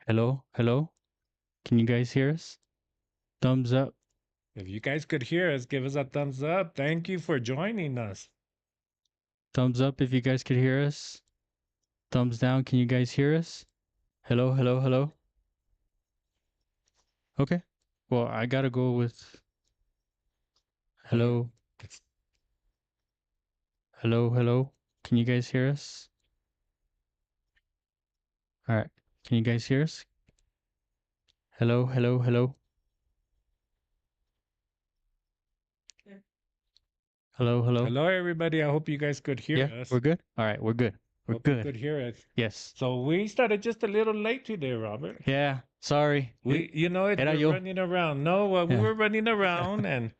Hello, hello. Can you guys hear us? Thumbs up. If you guys could hear us, give us a thumbs up. Thank you for joining us. Thumbs up if you guys could hear us. Thumbs down. Can you guys hear us? Hello, hello, hello. Okay. Well, I gotta go with hello. Hello, hello. Can you guys hear us? All right. Can you guys hear us? Hello, hello, hello. Hello, hello. Hello, everybody. I hope you guys could hear Yeah, us. we're good. All right, we're good. We're Hope you good. could hear us. Yes. So we started just a little late today, Robert. Yeah. Sorry. Era We're yo. running around. No, we Yeah. were running around and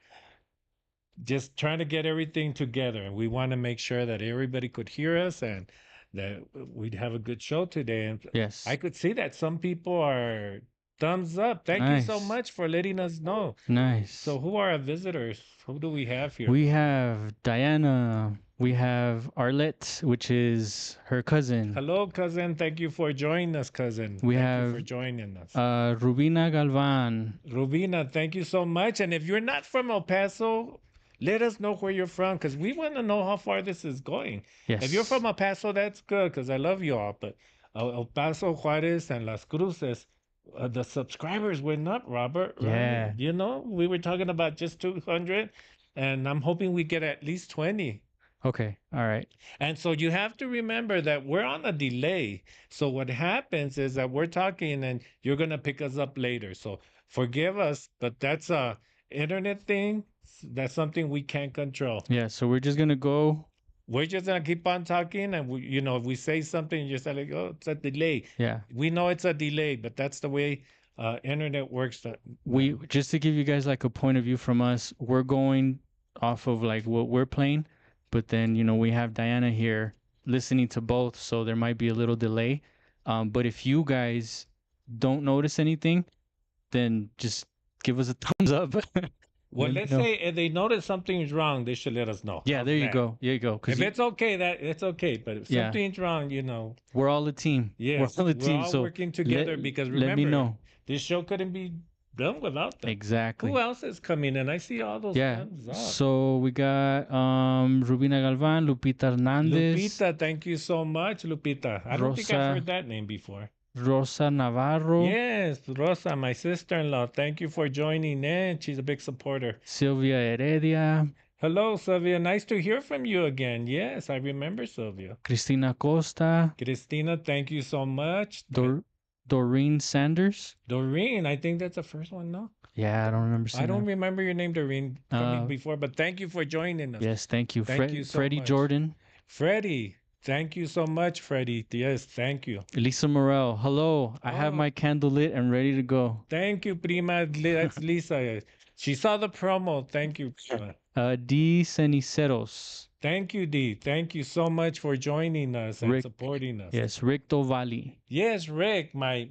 just trying to get everything together. And we want to make sure that everybody could hear us and that we'd have a good show today. And Yes. I could see that some people are thumbs up. Thank you so Nice. much for letting us know. Nice. So who are our visitors? Who do we have here? We have Diana. We have Arlette, which is her cousin. Hello, cousin. Thank you for joining us, cousin. We Thank you for have joining us. Rubina Galvan. Rubina, thank you so much. And if you're not from El Paso, let us know where you're from because we want to know how far this is going. Yes. If you're from El Paso, that's good because I love you all. But El Paso, Juarez, and Las Cruces, the subscribers went up, Robert, right? Yeah. You know, we were talking about just 200, and I'm hoping we get at least 20. Okay. All right. And so you have to remember that we're on a delay. So what happens is that we're talking and you're going to pick us up later. So forgive us, but that's a internet thing. That's something we can't control. Yeah. So we're just gonna go. We're just going to keep on talking and if we say something, you just like, oh, it's a delay. Yeah. We know it's a delay, but that's the way internet works. We just to give you guys like a point of view from us, we're going off of like what we're playing, but then we have Diana here listening to both, so there might be a little delay. But if you guys don't notice anything, then just give us a thumbs up. Well, Let me let's know. say if they notice something's wrong, they should let us know. Yeah, How's there you that? go. There you go. If it's okay, it's okay. But if Yeah. something's wrong, we're all a team. yes, We're all a we're team. all So working together because let me remember, know. this show couldn't be done without them. Exactly. Who else is coming in? I see all those Yeah. thumbs up. So we got Rubina Galvan, Lupita Hernandez, Lupita, thank you so much, Lupita. I don't think I've Rosa heard that name before. Rosa Navarro, Yes, Rosa, my sister-in-law. Thank you for joining in. She's a big supporter. Silvia Heredia, Hello, Sylvia. Nice to hear from you again. Yes, I remember Sylvia. Cristina Costa, Cristina, thank you so much. Doreen Sanders. Doreen, I think that's the first one, no? Yeah, I don't remember I seeing don't that. remember your name, Doreen, coming before, but thank you for joining us. Yes, thank you. Thank you so Freddie much. Jordan, Freddie, thank you so much, Freddie. Yes, thank you. Lisa Morel. Hello, I have my candle lit and ready to go. Thank you, Prima. That's Lisa. She saw the promo. Thank you, Prima. D. Ceniceros. Thank you, Dee. Thank you so much for joining us and Rick, supporting us. Yes, Rick Dovali. Yes, Rick, my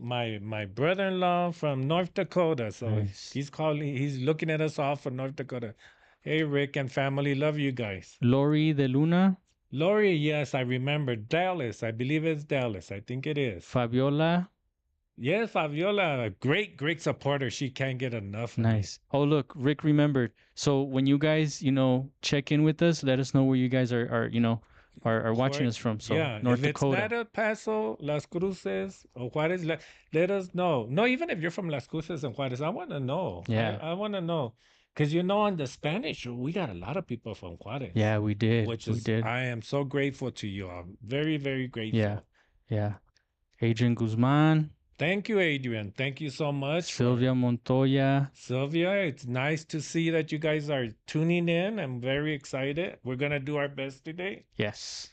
brother-in-law from North Dakota. So Nice. he's looking at us all from North Dakota. Hey, Rick and family, love you guys. Lori De Luna. Lori, yes, I remember. Dallas, I believe it's Dallas. I think it is. Fabiola. Yes, Fabiola, a great supporter. She can't get enough of me. Nice. Oh, look, Rick remembered. So when you guys, check in with us, let us know where you guys are watching us from. So yeah, North if Dakota. it's not El Paso, Las Cruces, or Juarez, let us know. No, even if you're from Las Cruces and Juarez, I want to know. Yeah. I want to know. Because on the Spanish, we got a lot of people from Juarez. Yeah, we did. I am so grateful to you. I'm very, very grateful. Yeah. Yeah. Adrian Guzman. Thank you, Adrian. Thank you so much for Sylvia Montoya. Sylvia. It's nice to see that you guys are tuning in. I'm very excited. We're gonna do our best today. Yes.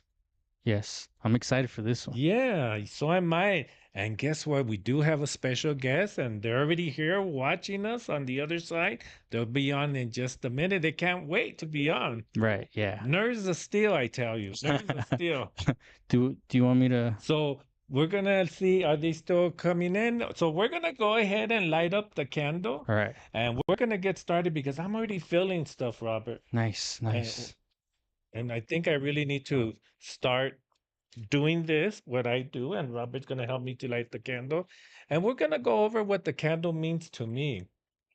Yes. I'm excited for this one. Yeah, so am I. And guess what? We do have a special guest, and they're already here watching us on the other side. They'll be on in just a minute. They can't wait to be on. Right. Yeah. Nerves of steel, I tell you. Nerves of steel. Do you want me to? So we're gonna see, are they still coming in? So we're gonna go ahead and light up the candle, All right. and we're gonna get started because I'm already feeling stuff, Robert. Nice. And Nice. and I think I really need to start doing this, what I do, and Robert's going to help me to light the candle. And we're going to go over what the candle means to me.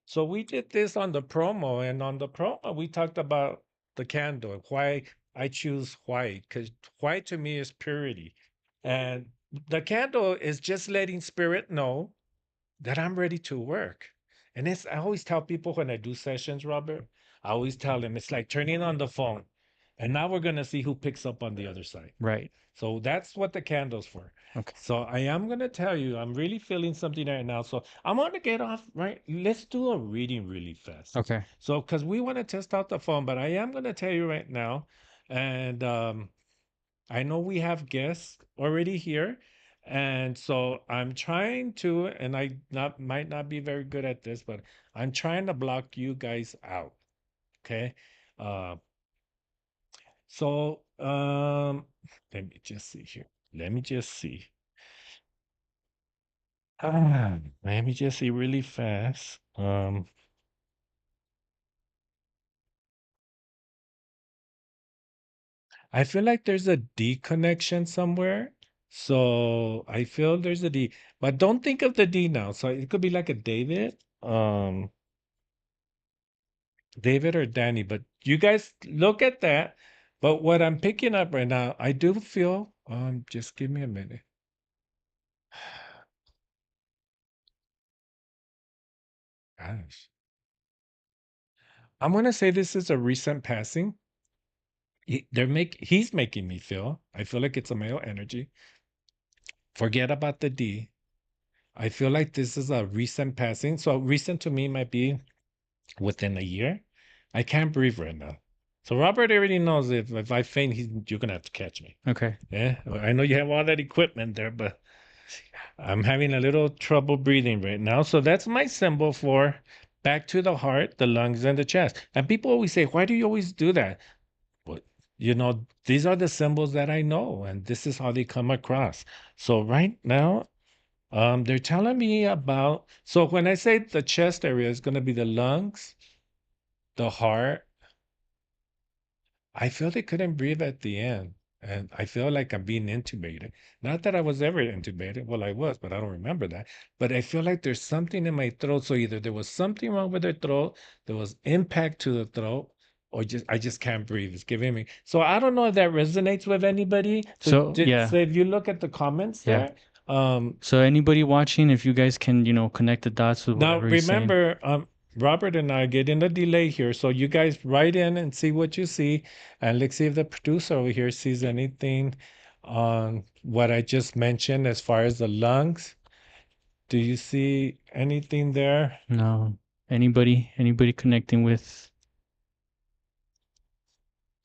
So we did this on the promo, and on the promo, we talked about the candle, why I choose white, because white to me is purity. And the candle is just letting spirit know that I'm ready to work. And it's, I always tell people when I do sessions, Robert, I always tell them it's like turning on the phone. And now we're going to see who picks up on the other side. Right. So that's what the candle's for. Okay. So I am going to tell you, I'm really feeling something right now. So I'm going to get off, right? Let's do a reading really fast. Okay. So, because we want to test out the phone, but I am going to tell you right now. And I know we have guests already here. And so I'm trying to, and I not might not be very good at this, but I'm trying to block you guys out. Okay. Uh, so let me just see here. Let me just see. Let me just see really fast. I feel like there's a D connection somewhere. So I feel there's a D, but don't think of the D now. So it could be like a David or Danny, but you guys look at that. But what I'm picking up right now, I do feel, just give me a minute. Gosh. I'm gonna say this is a recent passing. He's making me feel. I feel like it's a male energy. Forget about the D. I feel like this is a recent passing. So recent to me might be within a year. I can't breathe right now. So Robert already knows if I faint, you're gonna have to catch me. Okay. Yeah, well, I know you have all that equipment there, but I'm having a little trouble breathing right now. So that's my symbol for back to the heart, the lungs, and the chest. And people always say, why do you always do that? Well, these are the symbols that I know, and this is how they come across. So right now, they're telling me about, so when I say the chest area is going to be the lungs, the heart, I feel they couldn't breathe at the end. And I feel like I'm being intubated. Not that I was ever intubated. Well, I was, but I don't remember that. But I feel like there's something in my throat. So either there was something wrong with the throat, there was impact to the throat, or just I just can't breathe. It's giving me. So I don't know if that resonates with anybody. So, So yeah. so if you look at the comments Yeah. there, um, So anybody watching, if you guys can, connect the dots with now whatever he's saying. remember, Robert and I get in a delay here, so you guys write in and see what you see, and let's see if the producer over here sees anything on what I just mentioned as far as the lungs. Do you see anything there? No. Anybody connecting with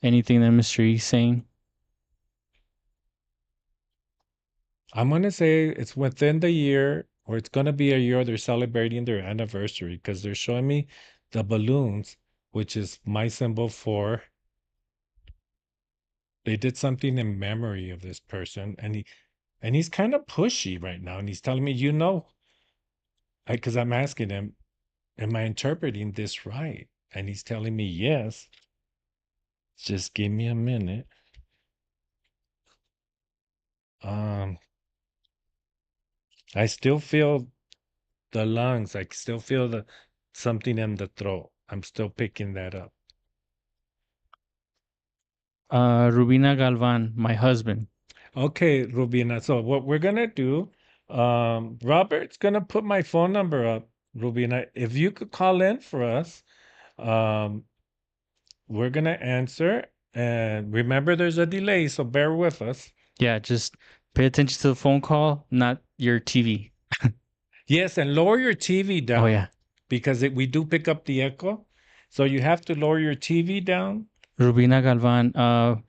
anything that Mr. E's saying? I'm gonna say it's within the year, or it's gonna be a year they're celebrating their anniversary because they're showing me the balloons, which is my symbol for they did something in memory of this person, and he's kind of pushy right now, and he's telling me, because I'm asking him, am I interpreting this right? And he's telling me yes. Just give me a minute. Um, I still feel the lungs. I still feel the something in the throat. I'm still picking that up. Rubina Galvan, my husband. Okay, Rubina. So what we're gonna do, Robert's gonna put my phone number up, Rubina. If you could call in for us, um, we're gonna answer. And remember, there's a delay, so bear with us. Yeah, just pay attention to the phone call, not your TV. Yes, and lower your TV Oh down yeah, because we do pick up the echo. So you have to lower your TV down. Rubina Galvan.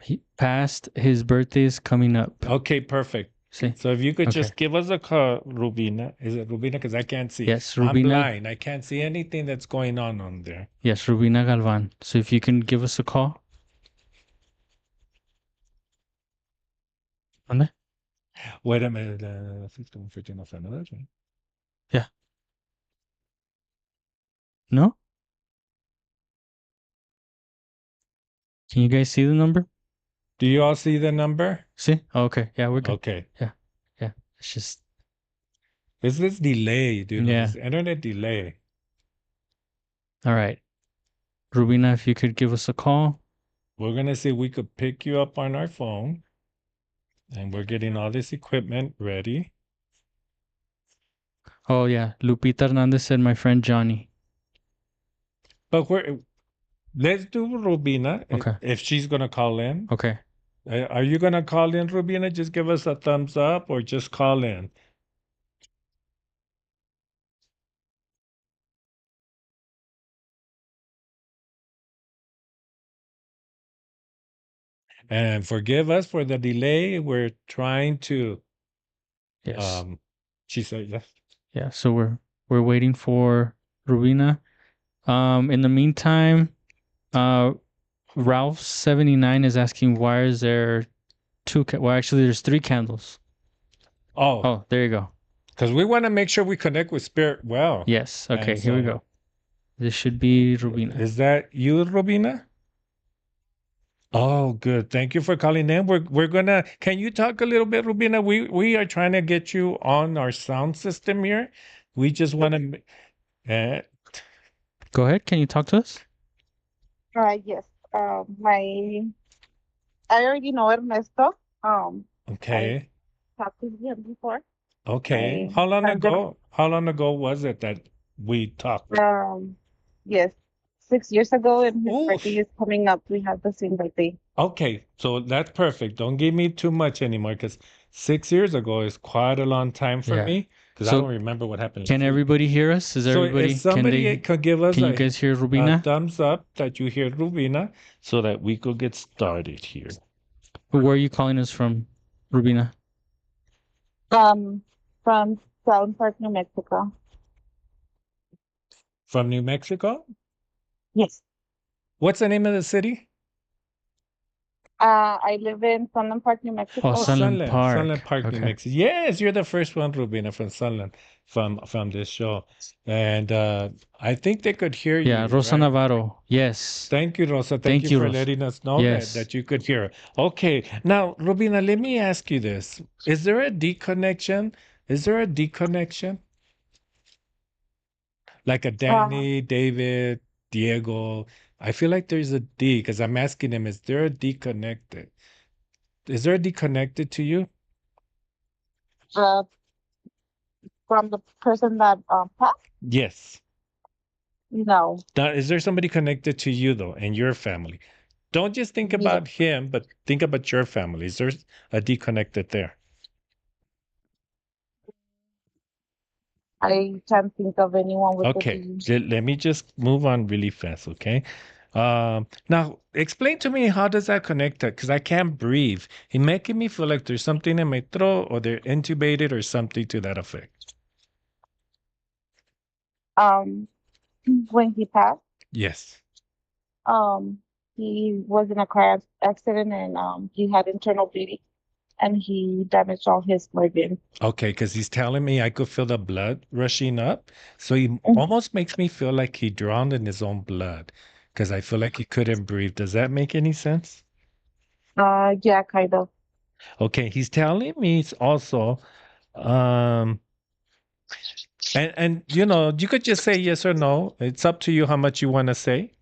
He passed. His birthday's coming up. Okay, perfect. See? So if you could Okay. just give us a call, Rubina. Is it Rubina? Because I can't see. Yes, I'm Rubina. blind. I can't see anything that's going on there. Yes, Rubina Galvan. So if you can give us a call. ¿Dónde? Wait a minute. 15, 15 of another one. Yeah. No? Can you guys see the number? Do you all see the number? See? Oh, okay. Yeah, we're good. Okay. Yeah. Yeah. It's just It's this delay, yeah. this internet delay. All right. Rubina, if you could give us a call. We're gonna see if we could pick you up on our phone, and we're getting all this equipment ready. Oh yeah. Lupita Hernandez said my friend Johnny. But let's do Rubina Okay. if she's gonna call in. Okay. Are you gonna call in, Rubina? Just give us a thumbs up or just call in. And forgive us for the delay. We're trying to Yes. she said yes. Yeah. So we're waiting for Rubina. In the meantime, uh Ralph79 is asking why is there well actually there's three candles. Oh, Oh, there you go. because we want to make sure we connect with spirit well. Yes. Okay, And here we so go. This should be Rubina. is that you, Rubina? Oh, good. Thank you for calling in. We're gonna. Can you talk a little bit, Rubina? We are trying to get you on our sound system here. We just want to. Go ahead. Can you talk to us? Yes. My I already know Ernesto. I Okay. talked to him before. Okay. My How long friend, ago? How long ago was it that we talked? yes, 6 years ago, and his birthday Oof. is coming up. We have the same birthday. Okay, so that's perfect. Don't give me too much anymore because 6 years ago is quite a long time for Yeah. me because I don't So remember what happened. can everybody hear us? Is So if everybody somebody could give us can you guys hear a Rubina? thumbs up that you hear Rubina so that we could get started here. Where are you calling us from, Rubina? From Sound Park, New Mexico. From New Mexico? Yes. What's the name of the city? I live in Sunland Park, New Oh, Mexico. Sunland Sunland Park. Park, New Okay. Mexico. Yes, you're the first one, Rubina, from Sunland, from this show. And I think they could hear Yeah, you, Rosa right? Navarro. Yes. Thank you, Rosa. Thank Thank you you, for Rosa. letting us know Yes. that you could hear. Okay. Now, Rubina, let me ask you this. Is there a deconnection? Is there a deconnection? Like a Uh, Danny, David, Diego. I feel like there's a D because I'm asking him, is there a deconnected? Is there a deconnected to you? uh, from the person that passed? Yes. No. Now, is there somebody connected to you though and your family? Don't just think Yes. about him, but think about your family. Is there a deconnected there? I can't think of anyone with the Okay, D. let me just move on really fast, okay? Now explain to me how does that connect to, because I can't breathe. It's making me feel like there's something in my throat or they're intubated or something to that effect. Um, when he passed, Yes. um, he was in a car accident, and he had internal bleeding, and he damaged all his organs. Okay, because he's telling me I could feel the blood rushing up. So he Mhm. almost makes me feel like he drowned in his own blood because I feel like he couldn't breathe. Does that make any sense? Yeah, kind of. Okay, he's telling me it's also um and you could just say yes or no. It's up to you how much you want to say.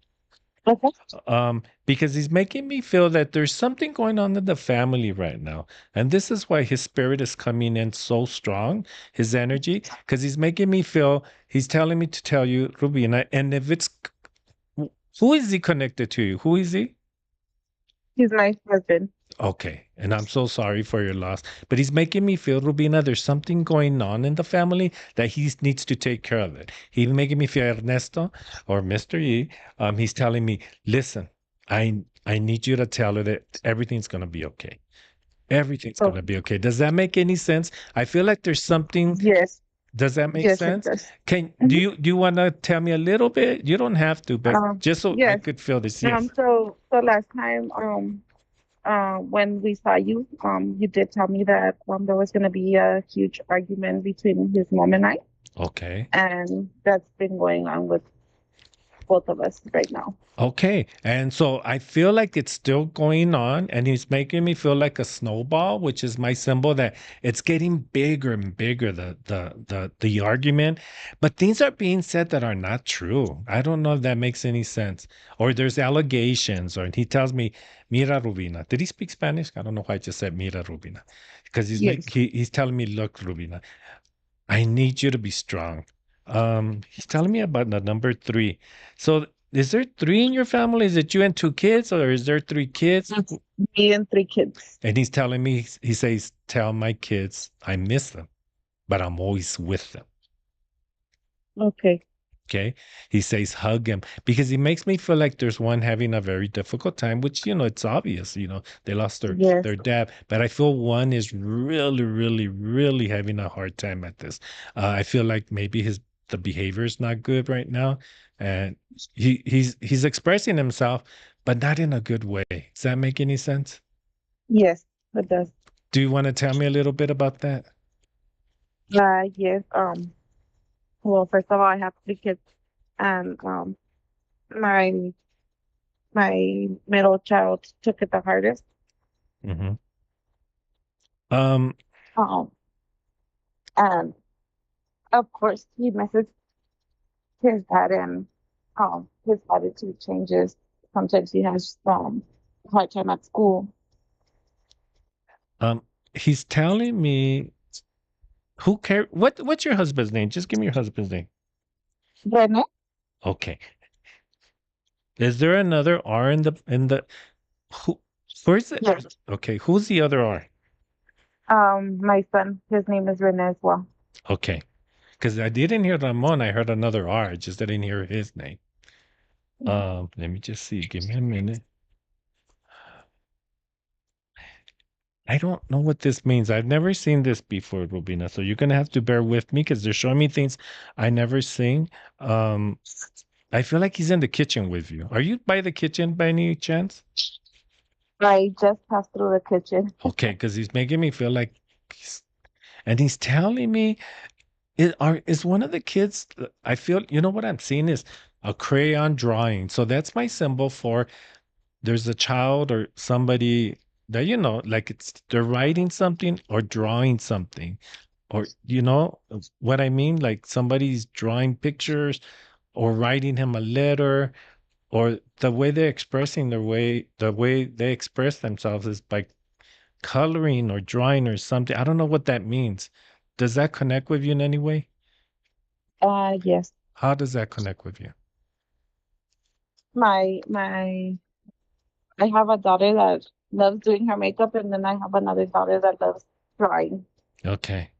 Okay. Because he's making me feel that there's something going on in the family right now. And this is why his spirit is coming in so strong, his energy, because he's making me feel, he's telling me to tell you, Rubina, and if it's who is he connected to you? Who is he? He's my husband. Okay. And I'm so sorry for your loss. But he's making me feel, Rubina, there's something going on in the family that he needs to take care of it. He's making me feel Ernesto or Mr. E. He's telling me, listen, I need you to tell her that everything's gonna be okay. Everything's So gonna be okay. Does that make any sense? I feel like there's something. yes, Does that make yes, it sense? does. Can Hmm. do you want to tell me a little bit? You don't have to, but just so I Yes. could feel this. Yes. So last time, when we saw you, you did tell me that there was going to be a huge argument between his mom and I, Okay. and that's been going on with both of us right now. Okay. And so I feel like it's still going on and he's making me feel like a snowball, which is my symbol that it's getting bigger and bigger, the argument. But things are being said that are not true. I don't know if that makes any sense. Or there's allegations, or he tells me, Mira Rubina. Did he speak Spanish? I don't know why I just said Mira Rubina. Because Yes. he's telling me, look, Rubina, I need you to be strong. He's telling me about the number three. So is there three in your family? Is it you and two kids, or is there three kids? It's me and three kids. And he's telling me, he says, tell my kids I miss them, but I'm always with them. Okay. Okay. He says, hug him because he makes me feel like there's one having a very difficult time, which, it's obvious, they lost Yes. their dad, but I feel one is really, really, really having a hard time at this. I feel like maybe the behavior is not good right now. And he's expressing himself, but not in a good way. Does that make any sense? Yes, it does. Do you want to tell me a little bit about that? Yes. Well, first of all, I have three kids, and my my middle child took it the hardest. Hmm. Um, Um, and of course, he misses his dad, and his attitude changes. Sometimes he has a hard time at school. he's telling me who care what's your husband's name? Just give me your husband's name. Rene, Okay. Is there another R in the who where's it? yes. Okay, who's the other R? My son, his name is Rene as well. Okay. Because I didn't hear Ramon, I heard another R, I just didn't hear his name. Let me just see. Give me a minute. I don't know what this means. I've never seen this before, Rubina. So you're gonna have to bear with me because they're showing me things I never seen. Um, I feel like he's in the kitchen with you. Are you by the kitchen by any chance? I just passed through the kitchen. Okay, because he's making me feel like and he's telling me is one of the kids I feel what I'm seeing is a crayon drawing. So that's my symbol for there's a child or somebody that like they're writing something or drawing something or what I mean, like somebody's drawing pictures or writing him a letter or the way they're expressing the way they express themselves is by coloring or drawing or something. I don't know what that means. Does that connect with you in any way? Yes. How does that connect with you? My I have a daughter that loves doing her makeup, and then I have another daughter that loves drawing. Okay.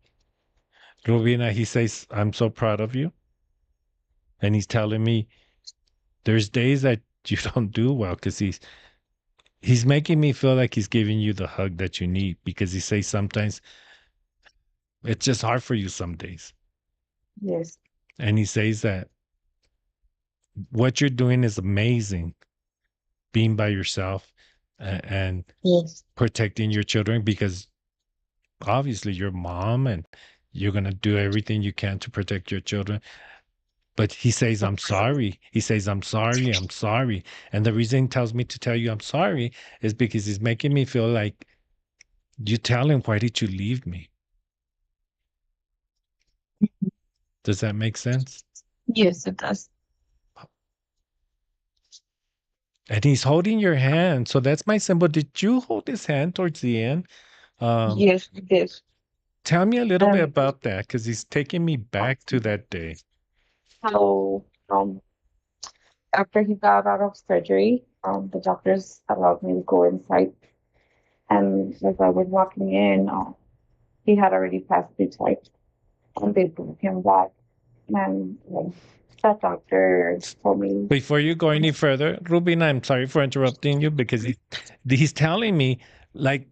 Rubina, he says, I'm so proud of you. And he's telling me there's days that you don't do well because he's making me feel like he's giving you the hug that you need because he says sometimes it's just hard for you some days. Yes. And he says that what you're doing is amazing, being by yourself and Yes. protecting your children because obviously you're mom and you're going to do everything you can to protect your children. But he says, I'm sorry. He says, I'm sorry. I'm sorry. And the reason he tells me to tell you I'm sorry is because he's making me feel like you tell him, why did you leave me? Does that make sense? Yes, it does. And he's holding your hand. So that's my symbol. Did you hold his hand towards the end? Um, Yes, it did. Tell me a little bit Um, about that because he's taking me back to that day. so after he got out of surgery, the doctors allowed me to go inside. And as I was walking in, he had already passed the test, and they brought him back. And that doctor told me, Before you go any further, Rubina, I'm sorry for interrupting you because he's telling me like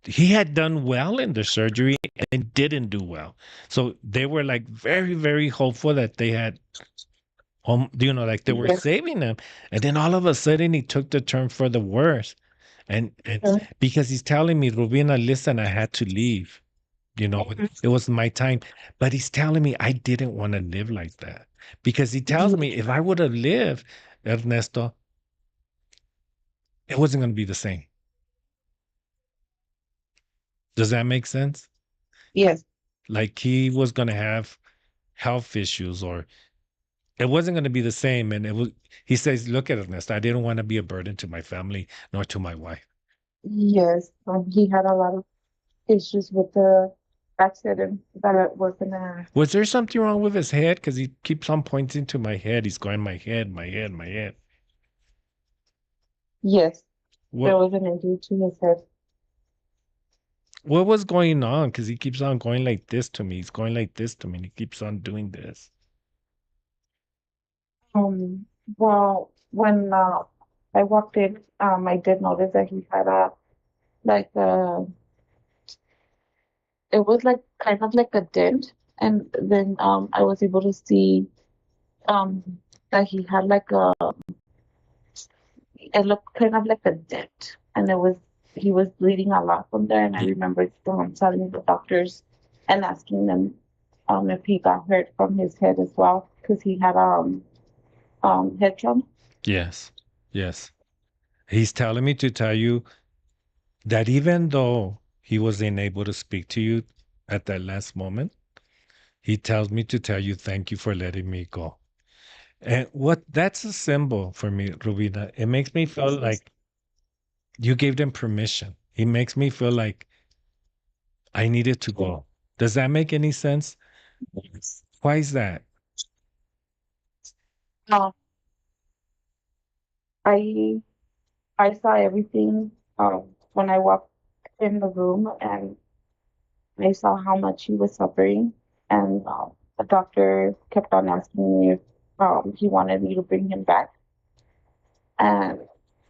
he had done well in the surgery and didn't do well. So they were like very, very hopeful that they had, like they were yes, saving him. And then all of a sudden he took the turn for the worse. And because he's telling me, Rubina, listen, I had to leave. It was my time. But he's telling me I didn't want to live like that because he tells me if I would have lived, Ernesto, it wasn't going to be the same. Does that make sense? yes, Like he was going to have health issues or it wasn't going to be the same. And he says, look at Ernesto, I didn't want to be a burden to my family nor to my wife. yes. He had a lot of issues with the accident that was gonna. Was there something wrong with his head? Because he keeps on pointing to my head. He's going, my head, my head, my head. Yes, there What was an injury to his head. what was going on? Because he keeps on going like this to me. He's going like this to me, and he keeps on doing this. Well, when I walked in, I did notice that he had a like it was like kind of like a dent, and then I was able to see um that he had like a it looked kind of like a dent, and he was bleeding a lot from there, and I Ye- remember telling the doctors and asking them if he got hurt from his head as well because he had head trauma. Yes, yes. He's telling me to tell you that even though he wasn't able to speak to you at that last moment, he tells me to tell you thank you for letting me go. And what that's a symbol for me, Rubina. It makes me feel like you gave them permission. It makes me feel like I needed to go. Does that make any sense? Why is that? Uh, I I saw everything when I walked in the room, and I saw how much he was suffering. And the doctor kept on asking me if he wanted me to bring him back, and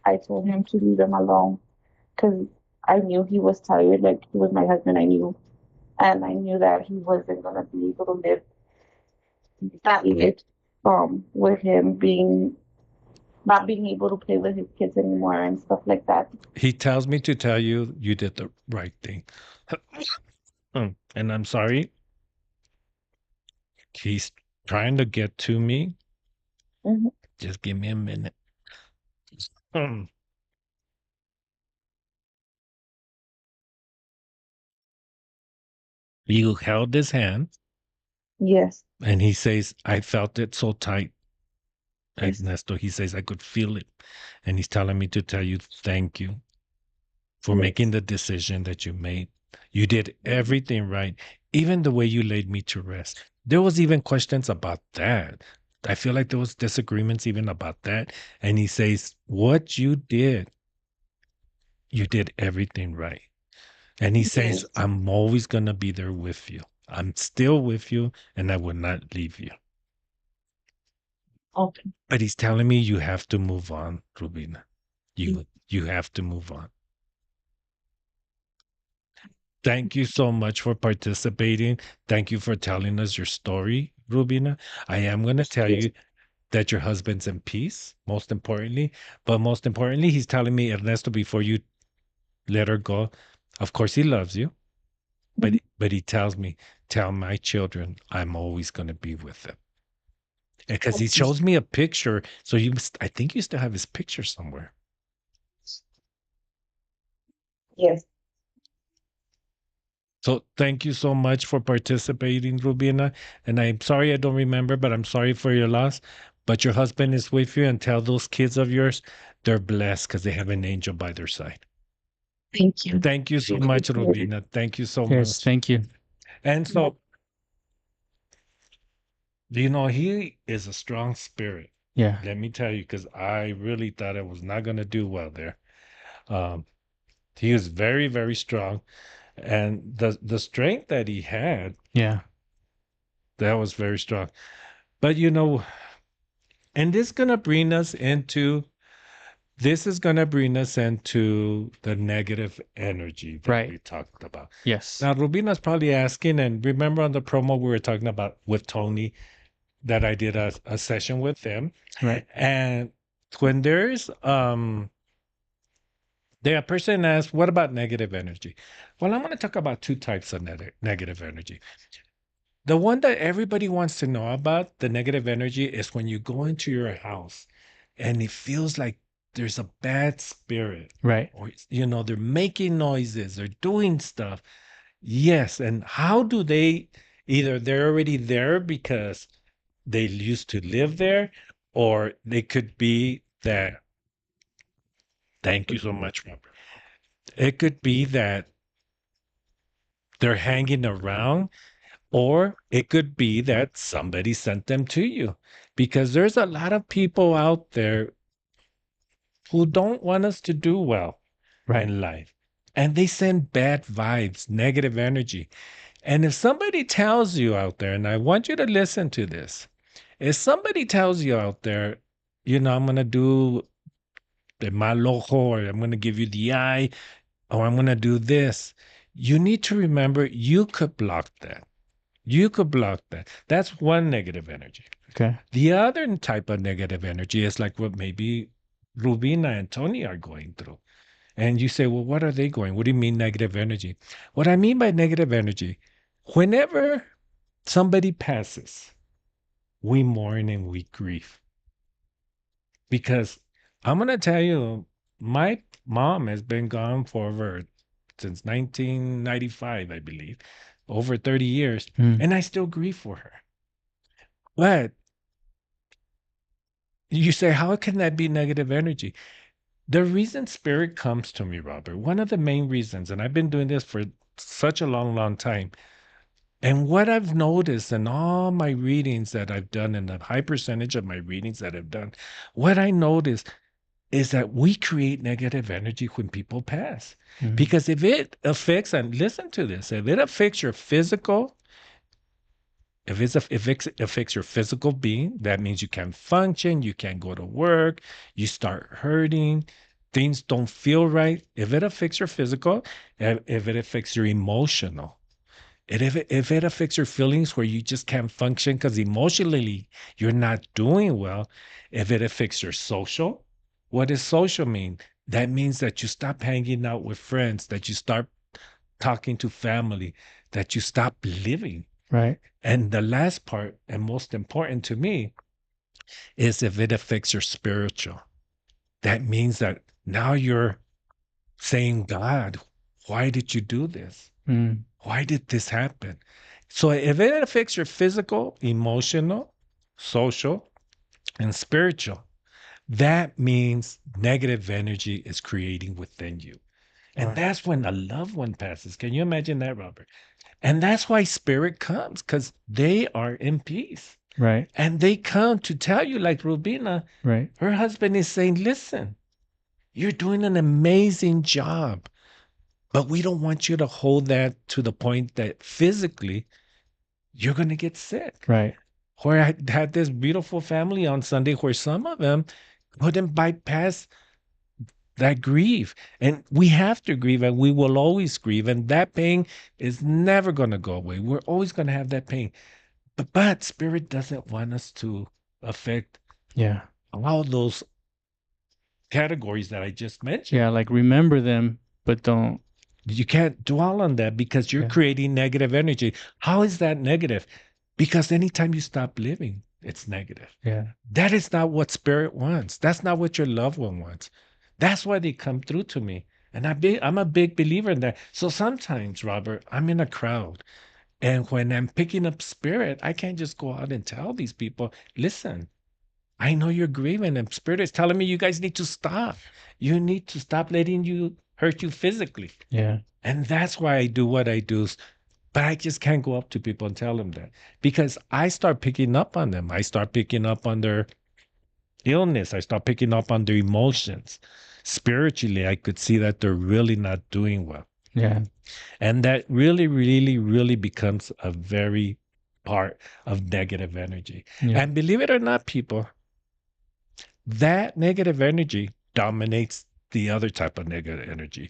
I told him to leave him alone because I knew he was tired. Like he was my husband, I knew, and I knew that he wasn't gonna be able to live that life with him being not being able to play with his kids anymore and stuff like that. He tells me to tell you you did the right thing. And I'm sorry. He's trying to get to me. Hmm. Just give me a minute. Mm. You held his hand Yes, and he says, I felt it so tight, yes, Ernesto. He says, I could feel it. And he's telling me to tell you thank you for making yes, the decision that you made. You did everything right, even the way you laid me to rest. There was even questions about that. I feel like there was disagreements even about that. And he says, what you did everything right. And he says, yes. I'm always going to be there with you. I'm still with you and I will not leave you. Okay. But he's telling me you have to move on, Rubina. You have to move on. Thank you so much for participating. Thank you for telling us your story, Rubina. I am going to tell Yes. you that your husband's in peace, most importantly. But most importantly, he's telling me, Ernesto, before you let her go, of course he loves you, but Mhm. he tells me, tell my children I'm always going to be with them. Because he Okay. shows me a picture. So I think you still have his picture somewhere. Yes. So thank you so much for participating, Rubina. And I'm sorry I don't remember, but I'm sorry for your loss. But your husband is with you, and tell those kids of yours they're blessed because they have an angel by their side. Thank you. Thank you so much, Rubina. Thank you so Yes, much. thank you. And so, he is a strong spirit. Yeah. Let me tell you, because I really thought I was not going to do well there. Um, he was very, very strong, and the strength that he had, Yeah. that was very strong. But and this is gonna bring us into the negative energy that Right. we talked about. Yes. Now, Rubina's probably asking, and remember on the promo we were talking about with Tony that I did a session with him, Right. and when the person asks, what about negative energy? Well, I'm going to talk about two types of negative energy. The one that everybody wants to know about, the negative energy, is when you go into your house and it feels like there's a bad spirit, Right. or, they're making noises, they're doing stuff. Yes. And how do they, either they're already there because they used to live there, or they could be that, thank you so much, Robert. It could be that they're hanging around, or it could be that somebody sent them to you, because there's a lot of people out there who don't want us to do well Right. in life. And they send bad vibes, negative energy. And if somebody tells you out there, and I want you to listen to this, if somebody tells you out there, I'm going to do the mal ojo, or I'm going to give you the eye, or I'm going to do this, you need to remember you could block that. You could block that. That's one negative energy. Okay. The other type of negative energy is like what maybe Rubina and Tony are going through. And you say, well, what are they going? What do you mean negative energy? What I mean by negative energy, whenever somebody passes, we mourn and we grieve. Because I'm going to tell you, my mom has been gone for over since 1995, I believe, over 30 years, Mm. and I still grieve for her. But you say, how can that be negative energy? The reason spirit comes to me, Robert, one of the main reasons, and I've been doing this for such a long, long time. And what I've noticed in all my readings that I've done, and the high percentage of my readings that I've done, what I notice is that we create negative energy when people pass. Mm. Because if it affects, and listen to this, if it affects your physical, if it affects your physical being, that means you can't function, you can't go to work, you start hurting, things don't feel right. If it affects your physical, if it affects your emotional, and if it affects your feelings where you just can't function because emotionally you're not doing well, if it affects your social, what does social mean? That means that you stop hanging out with friends, that you start talking to family, that you stop living. Right. And the last part, and most important to me, is if it affects your spiritual. That means that now you're saying, God, why did you do this? Mm. Why did this happen? So if it affects your physical, emotional, social, and spiritual, that means negative energy is creating within you. And Right. that's when a loved one passes. Can you imagine that, Robert? And that's why spirit comes, because they are in peace. Right. And they come to tell you, like Rubina, Right. her husband is saying, listen, you're doing an amazing job, but we don't want you to hold that to the point that physically you're going to get sick. Right. Where I had this beautiful family on Sunday where some of them couldn't bypass that grief. And we have to grieve, and we will always grieve. And that pain is never going to go away. We're always going to have that pain. But spirit doesn't want us to affect Yeah. all those categories that I just mentioned. Yeah. Like remember them, but don't. You can't dwell on that because you're Yeah. creating negative energy. How is that negative? Because anytime you stop living, it's negative. Yeah. That is not what spirit wants. That's not what your loved one wants. That's why they come through to me. And I'm a big believer in that. So sometimes, Robert, I'm in a crowd. And when I'm picking up spirit, I can't just go out and tell these people, listen, I know you're grieving, and spirit is telling me you guys need to stop. You need to stop letting you hurt you physically. Yeah. And that's why I do what I do. But I just can't go up to people and tell them that, because I start picking up on them. I start picking up on their illness. I start picking up on their emotions. Spiritually, I could see that they're really not doing well. Yeah. And that really, really, really becomes a very part of negative energy. Yeah. And believe it or not, people, that negative energy dominates the other type of negative energy.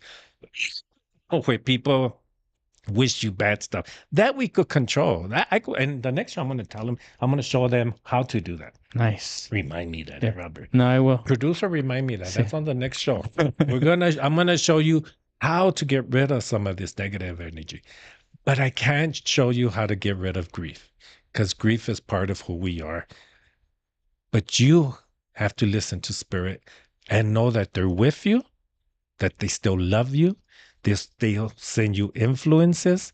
Where people wish you bad stuff that we could control. That I could, and the next show I'm going to tell them, I'm going to show them how to do that. Nice. Remind me that, Yeah. Robert. No, I will. Producer, remind me that. See. That's on the next show. I'm gonna show you how to get rid of some of this negative energy. But I can't show you how to get rid of grief because grief is part of who we are. But you have to listen to spirit and know that they're with you, that they still love you, they'll send you influences,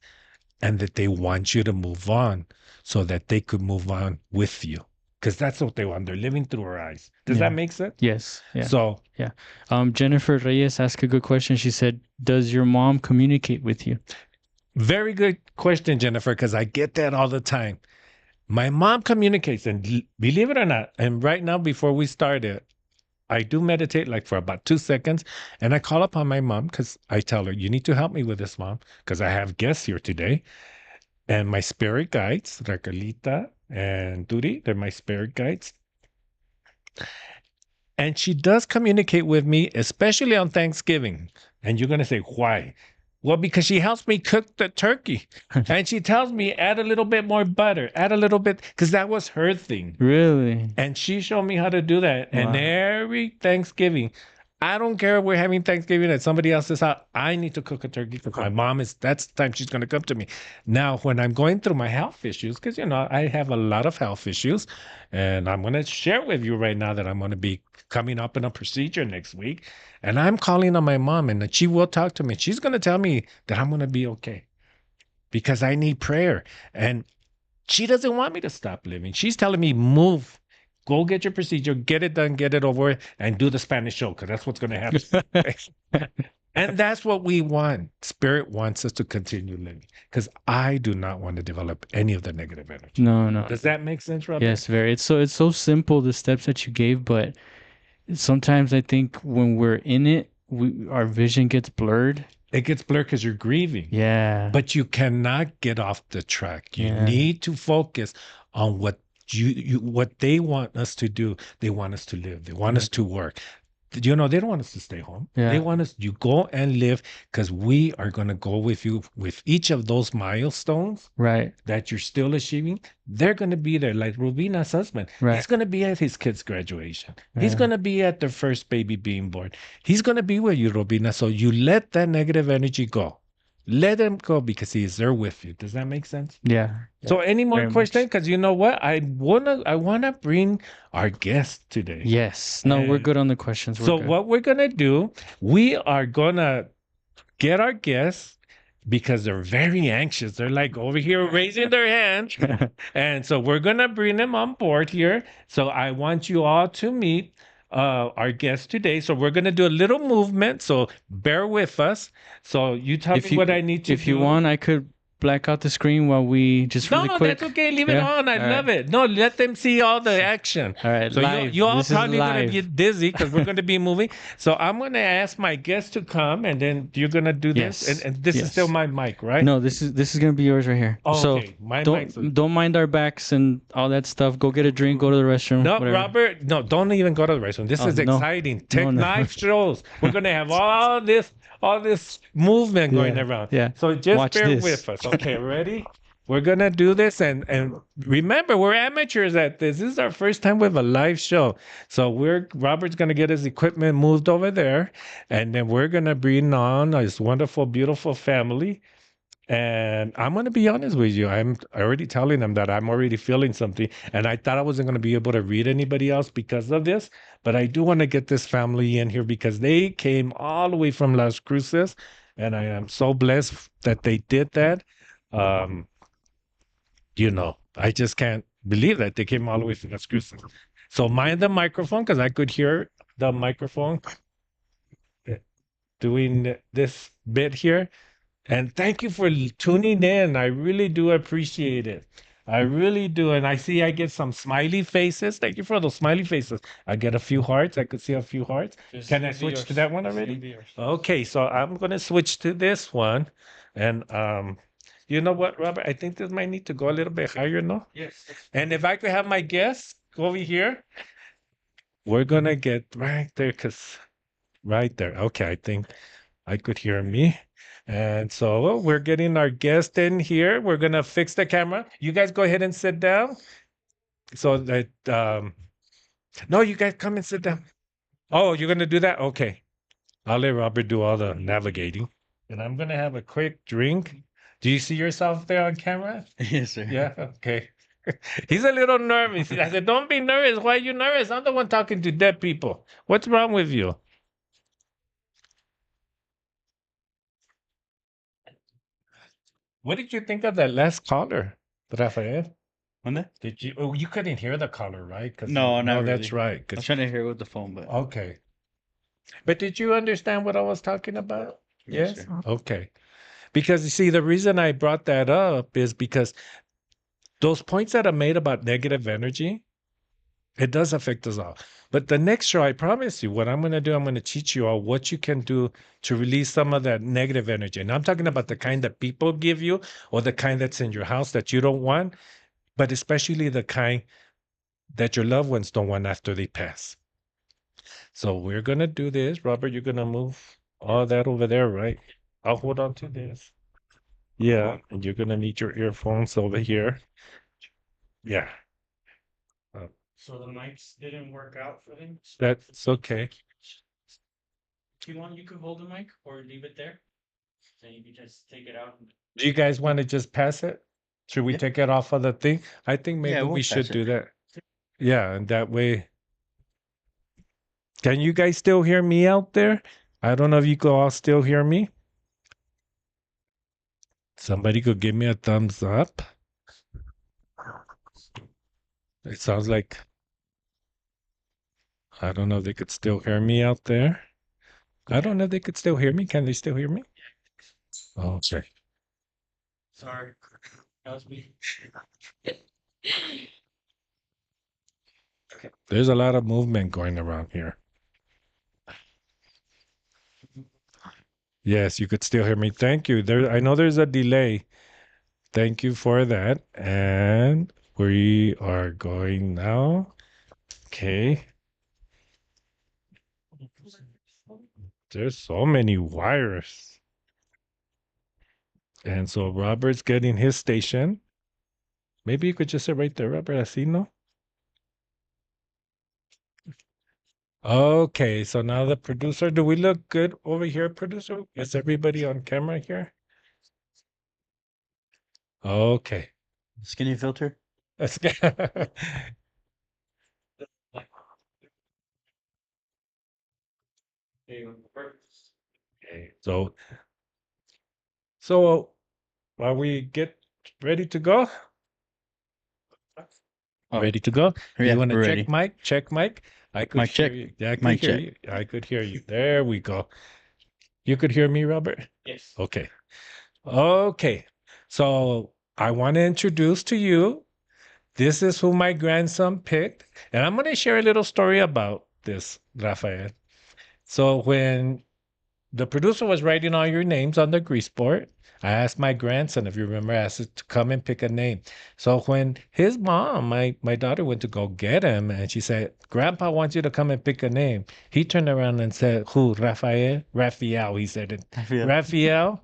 and that they want you to move on so that they could move on with you. Because that's what they want. They're living through our eyes. Does Yeah. that make sense? Yes. Yeah. So Jennifer Reyes asked a good question. She said, "Does your mom communicate with you?" very good question, Jennifer, because I get that all the time. My mom communicates, and believe it or not, and right now, before we started, I do meditate like for about 2 seconds, and I call upon my mom because I tell her, "You need to help me with this, mom, because I have guests here today." And my spirit guides, Raquelita and Duri, they're my spirit guides. And she does communicate with me, especially on Thanksgiving. And you're going to say, why? Well, because she helps me cook the turkey. And she tells me, add a little bit more butter, add a little bit, because that was her thing. Really? And she showed me how to do that. And Wow. every Thanksgiving, I don't care if we're having Thanksgiving at somebody else's house, I need to cook a turkey because my mom that's the time she's going to come to me. Now, when I'm going through my health issues, because, I have a lot of health issues, and I'm going to share with you right now that I'm going to be coming up in a procedure next week. And I'm calling on my mom, and she will talk to me. She's going to tell me that I'm going to be okay because I need prayer. And she doesn't want me to stop living. She's telling me, move, go get your procedure, get it done, get it over, and do the Spanish show because that's what's going to happen. And that's what we want. Spirit wants us to continue living because I do not want to develop any of the negative energy. No, no. Does that make sense, Robert? Yes, very. It's so simple, the steps that you gave, but sometimes I think when we're in it, our vision gets blurred. It gets blurred because you're grieving. Yeah. But you cannot get off the track. You Yeah. need to focus on what what they want us to do. They want us to live. They want us to work. They don't want us to stay home. Yeah. They want us, you go and live because we are going to go with you with each of those milestones Right. that you're still achieving. They're going to be there. Like Rubina's husband, Right. he's going to be at his kid's graduation. He's Yeah. going to be at their first baby being born. He's going to be with you, Rubina. So you let that negative energy go. Let him go because he is there with you. Does that make sense? Yeah. So any more Very questions? much. Because you know what? I wanna bring our guest today. Yes. No, we're And good on the questions. We're So good. what we're gonna do, we are gonna get our guests because they're very anxious. They're like over here raising their hand. And so we're gonna bring them on board here. So I want you all to meet our guest today. So we're gonna do a little movement. So bear with us. So you tell me what I need to do. If you want, I could black out the screen while we just really No, quick. that's okay. Leave it Yeah? on. I All love right. it. No, let them see all the action. All right, So live. you all This is probably gonna live. get dizzy because we're gonna be moving. So I'm gonna ask my guest to come, and then you're gonna do this. Yes. And this is still Yes. my mic, right? No, this is gonna be yours right here. Oh, So okay. My mic's don't mind our backs and all that stuff. Go get a drink. Go to the restroom. No, whatever. Robert. No, don't even go to the restroom. This Oh, is no. exciting. No, no. Knife shows. We're gonna have all this movement going Yeah, around. yeah. So just Watch bear this. with us. Okay, ready? We're gonna do this, and remember, we're amateurs at this. This is our first time with a live show. So Robert's gonna get his equipment moved over there, and then we're gonna bring on this wonderful, beautiful family. And I'm gonna be honest with you. I'm already telling them that I'm already feeling something, and I thought I wasn't gonna be able to read anybody else because of this. But I do want to get this family in here because they came all the way from Las Cruces, and I am so blessed that they did that. I just can't believe that they came all the way from Las Cruces. So mind the microphone because I could hear the microphone doing this bit here. And thank you for tuning in. I really do appreciate it. I really do. And I see I get some smiley faces. Thank you for those smiley faces. I get a few hearts. I could see a few hearts. Can I switch to that one already? Okay, so I'm gonna switch to this one. And you know what, Robert? I think this might need to go a little bit higher, no? Yes. And if I could have my guests go over here, we're gonna get right there, cause right there. Okay, I think I could hear me. And so we're getting our guest in here. We're gonna fix the camera. You guys go ahead and sit down so that no, you guys come and sit down. Oh, you're gonna do that? Okay. I'll let Robert do all the navigating. And I'm gonna have a quick drink. Do you see yourself there on camera? Yes, sir. Yeah, okay. He's a little nervous. I said, don't be nervous. Why are you nervous? I'm the one talking to dead people. What's wrong with you? What did you think of that last caller, Rafael? ¿Dónde? Did you? Oh, you couldn't hear the caller, right? No, not that's really. right. I was trying to hear with the phone, but Okay. But did you understand what I was talking about? yes, Yes. sir. Okay. Because you see, the reason I brought that up is because those points that I made about negative energy, it does affect us all. But the next show, I promise you, what I'm going to do, I'm going to teach you all what you can do to release some of that negative energy. And I'm talking about the kind that people give you or the kind that's in your house that you don't want, but especially the kind that your loved ones don't want after they pass. So we're going to do this. Robert, you're going to move all that over there, right? I'll hold on to this. Yeah. And you're going to need your earphones over here. Yeah. So the mics didn't work out for them. That's okay. If you want, you can hold the mic or leave it there. Then you can just take it out. Do you guys want to just pass it? Should we Yeah. take it off of the thing? I think maybe Yeah, we'll we pass should it. do that. Yeah, and that way. Can you guys still hear me out there? I don't know if you can all still hear me. Somebody could give me a thumbs up. It sounds like I don't know if they could still hear me out there. I don't know if they could still hear me. Can they still hear me? Oh, okay. Sorry, that was me. There's a lot of movement going around here. Yes, you could still hear me. Thank you. There, I know there's a delay. Thank you for that. And we are going now. Okay. There's so many wires. And so Robert's getting his station. Maybe you could just sit right there, Robert. Así, no? Okay, so now the producer, do we look good over here, producer? Is everybody on camera here? Okay. Skinny filter. Let's get okay. So while we get ready to go, Oh, ready to go. yeah, You want to we're check ready. mic? Check mic. I could Mic hear check. you. Yeah, I could Mic hear check. you. I could hear you. There we go. You could hear me, Robert? Yes. Okay. Okay. So I want to introduce to you. This is who my grandson picked. And I'm going to share a little story about this, Rafael. So when the producer was writing all your names on the grease board, I asked my grandson, if you remember, I asked him to come and pick a name. So when his mom, my daughter, went to go get him, and she said, Grandpa wants you to come and pick a name. He turned around and said, who, Rafael? Raphael, he said it. Raphael?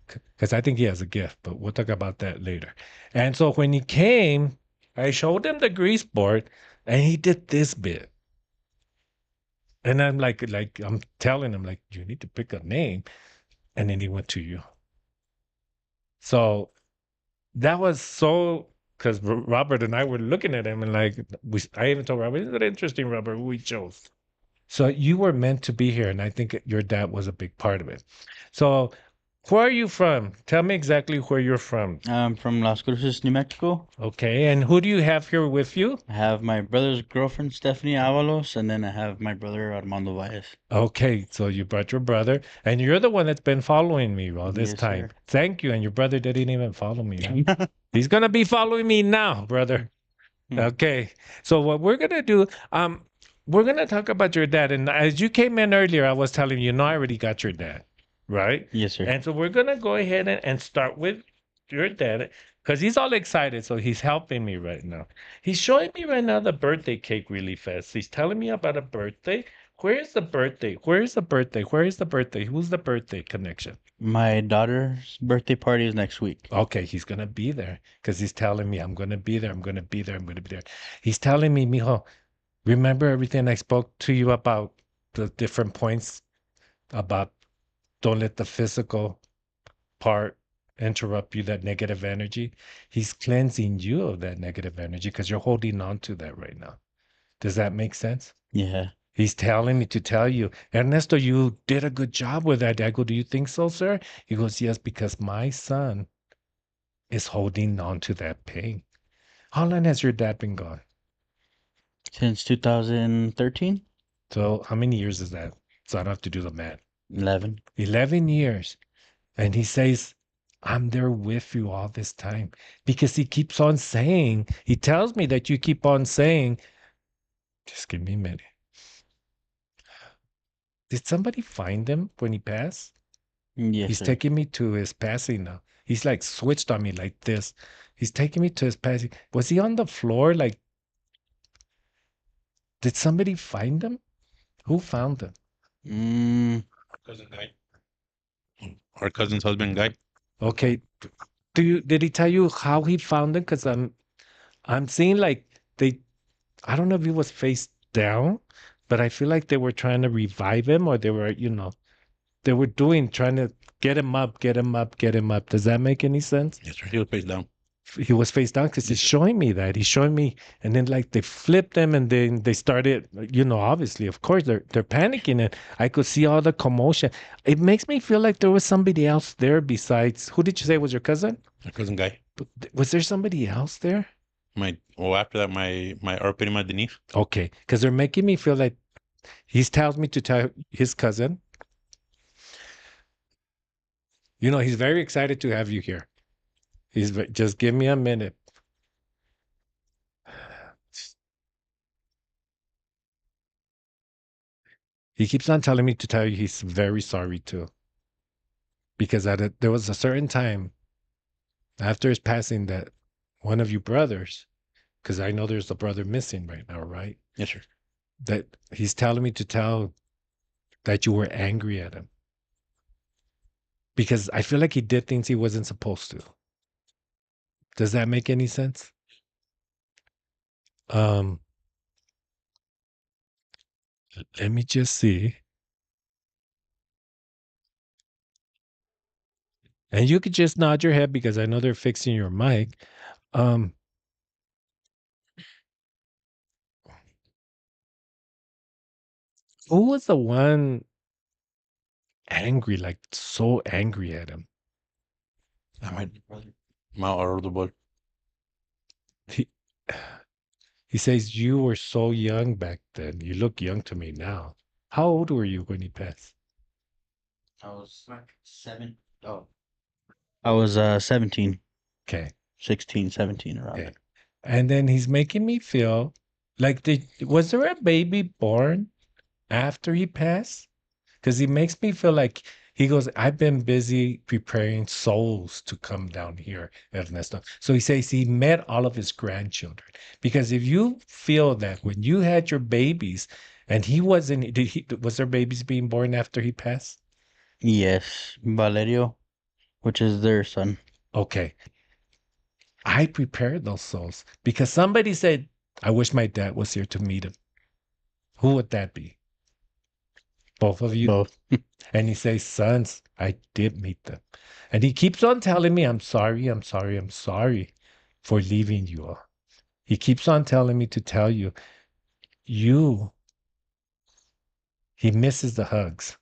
Because I think he has a gift, but we'll talk about that later. And so when he came, I showed him the grease board, and he did this bit. And I'm like I'm telling him, like, you need to pick a name. And then he went to you. So that was so, because Robert and I were looking at him and like, I even told Robert, isn't it interesting, Robert, who we chose? So you were meant to be here. And I think your dad was a big part of it. So Where are you from? Tell me exactly where you're from. I'm from Las Cruces, New Mexico. Okay, and who do you have here with you? I have my brother's girlfriend, Stephanie Avalos, and then I have my brother, Armando Valles. Okay, so you brought your brother, and you're the one that's been following me all this Yes, time. sir. Thank you. And your brother didn't even follow me. Huh? He's gonna be following me now, brother. Okay. So what we're gonna do, we're gonna talk about your dad. And as you came in earlier, I was telling you, no, I already got your dad, right? Yes, sir. And so we're gonna go ahead and start with your dad because he's all excited. So he's helping me right now. He's showing me right now the birthday cake really fast. He's telling me about a birthday. Where's the birthday? Where's the birthday? Where is the birthday? Who's the birthday connection? My daughter's birthday party is next week. Okay, he's gonna be there because he's telling me I'm gonna be there. I'm gonna be there. I'm gonna be there. He's telling me, mijo, remember everything I spoke to you about the different points about don't let the physical part interrupt you, that negative energy. He's cleansing you of that negative energy because you're holding on to that right now. Does that make sense? Yeah. He's telling me to tell you, Ernesto, you did a good job with that. I go, do you think so, sir? He goes, yes, because my son is holding on to that pain. How long has your dad been gone? Since 2013? So how many years is that? So I don't have to do the math. 11. 11 years. And he says, I'm there with you all this time because he keeps on saying, he tells me that you keep on saying, just give me a minute. Did somebody find him when he passed? Yes, He's sir. taking me to his passing now. He's like switched on me like this. He's taking me to his passing. Was he on the floor? Like, did somebody find him? Who found him? Mm, Cousin Guy. Our cousin's husband, Guy. Okay. Did he tell you how he found him? Because I'm seeing like I don't know if he was face down, but I feel like they were trying to revive him or they were, they were trying to get him up, get him up, get him up. Does that make any sense? Yes, sir. He was face down. He was face down because he's showing me that. He's showing me, and then like they flipped him and then they started, obviously, of course, they're panicking and I could see all the commotion. It makes me feel like there was somebody else there besides who did you say was your cousin? Our cousin Guy. Was there somebody else there? After that, our prima Denise. Okay, because they're making me feel like he tells me to tell his cousin. He's very excited to have you here. Just give me a minute. He keeps on telling me to tell you he's very sorry too. Because there was a certain time after his passing that one of you brothers, because I know there's a brother missing right now, right? Yes, sir. That he's telling me to tell that you were angry at him. Because I feel like he did things he wasn't supposed to. Does that make any sense? Let me just see. And you could just nod your head because I know they're fixing your mic. Um, who was the one angry, like so angry at him? Our older boy. He, he says, you were so young back then. You look young to me now. How old were you when he passed? I was 7. Oh. I was 17, Okay. 16, 17 around Okay. there. And then he's making me feel like, was there a baby born after he passed? Because he makes me feel like he goes, I've been busy preparing souls to come down here, Ernesto. So he says he met all of his grandchildren. Because if you feel that when you had your babies and he wasn't, was there babies being born after he passed? Yes, Valerio, which is their son. Okay. I prepared those souls because somebody said, I wish my dad was here to meet him. Who would that be? Both of you? Both. And he says, sons, I did meet them. And he keeps on telling me, I'm sorry, I'm sorry, I'm sorry for leaving you all. He keeps on telling me to tell you, he misses the hugs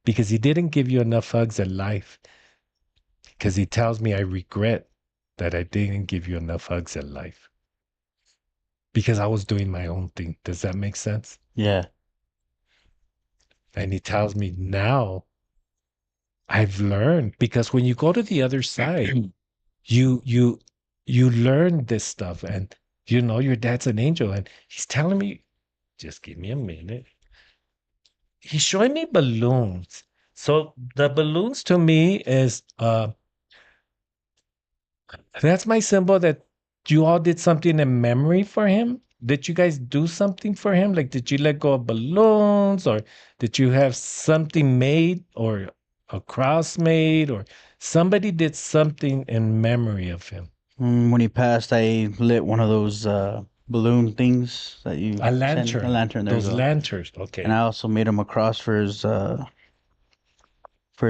because he didn't give you enough hugs in life because he tells me I regret that I didn't give you enough hugs in life because I was doing my own thing. Does that make sense? Yeah. And he tells me now I've learned, because when you go to the other side, you you you learn this stuff, and you know your dad's an angel, and he's telling me, just give me a minute. He's showing me balloons. So the balloons to me is that's my symbol that you all did something in memory for him. Did you guys do something for him? Like, did you let go of balloons, or did you have something made, or a cross made, or somebody did something in memory of him? When he passed, I lit one of those balloon things that you A send. A lantern. lantern. There you Those go. lanterns. And Okay. I also made him a cross for his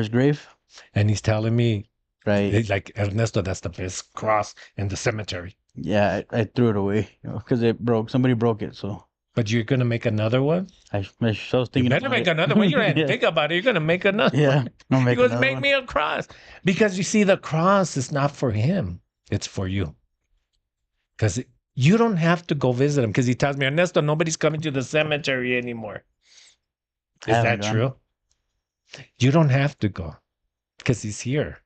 grave. And he's telling me, Right. like, Ernesto, that's the best cross in the cemetery. Yeah, I threw it away, because it broke. Somebody broke it, so But you're gonna make another one? I was You thinking better about make it. another one. You didn't Yeah. think about it. You're gonna make another Yeah, one. I'll He make goes, another make one. me a cross. Because you see, the cross is not for him. It's for you. Because you don't have to go visit him. Because he tells me, Ernesto, nobody's coming to the cemetery anymore. I Is haven't that gone. true? You don't have to go because he's here.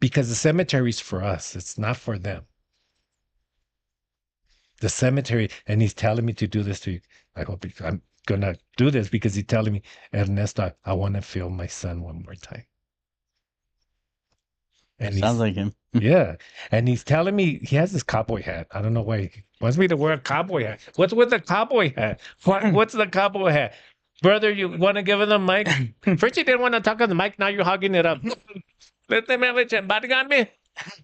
Because the cemetery is for us. It's not for them. The cemetery, and he's telling me to do this to you. I hope I'm gonna do this because he's telling me, Ernesto, I want to feel my son one more time. And Sounds he's like him. yeah, and he's telling me he has this cowboy hat. I don't know why he wants me to wear a cowboy hat. What's with the cowboy hat? What's the cowboy hat? Brother, you want to give him the mic? First you didn't want to talk on the mic, now you're hogging it up. Let them have it, bodyguard me.